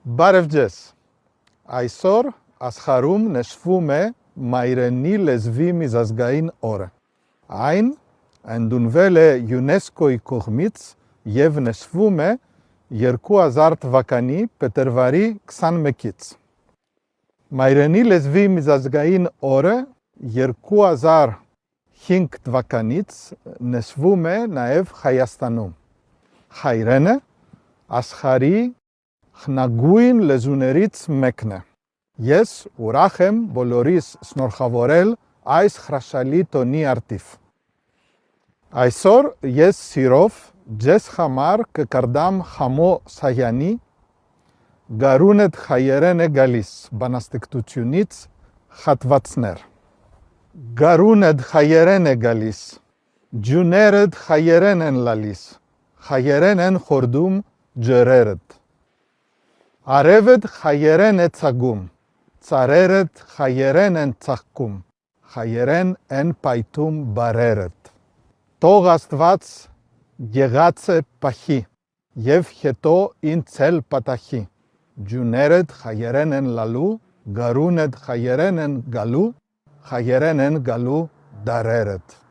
Բարև ձեզ, այսօր աշխարհում նշվում է մայրենի լեզվի միջազգային օրը։ Այն ընդունվել է ՅՈՒՆԵՍԿՕ-ի կողմից և նշվում է 2000 թվականի փետրվարի 21-ից։ Մայրենի լեզվի միջազգային օրը 2005 թվականից նշվում է նաև Հայաստանում։ Հայերենը աշխարհի խնագույն լեզուներից մեկն է։ Ես ուրախ եմ բոլորիս շնորհավորել այս հրաշալի տոնի առթիվ։ Այսօր ես սիրով ձեզ համար կկրդամ Խամո Սահյանի «Գարունդ հայերեն է գալիս» բանաստեղծությունից հատվածներ։ Գարունդ հայերեն է գալիս, ջուներդ հայերեն են լալիս, հայերեն են խորդում ջրերդ։ Արևդ հայերեն է ցագում, ծառերդ հայերեն են ծաղկում, հայերեն են պայթում բարերդ։ Թող Աստված եղածը պահի, և հետո ինձ էլ պատահի, ջուներդ հայերեն են լալու, գարունդ հայերեն են գալու, հայերեն են գալու դարերդ։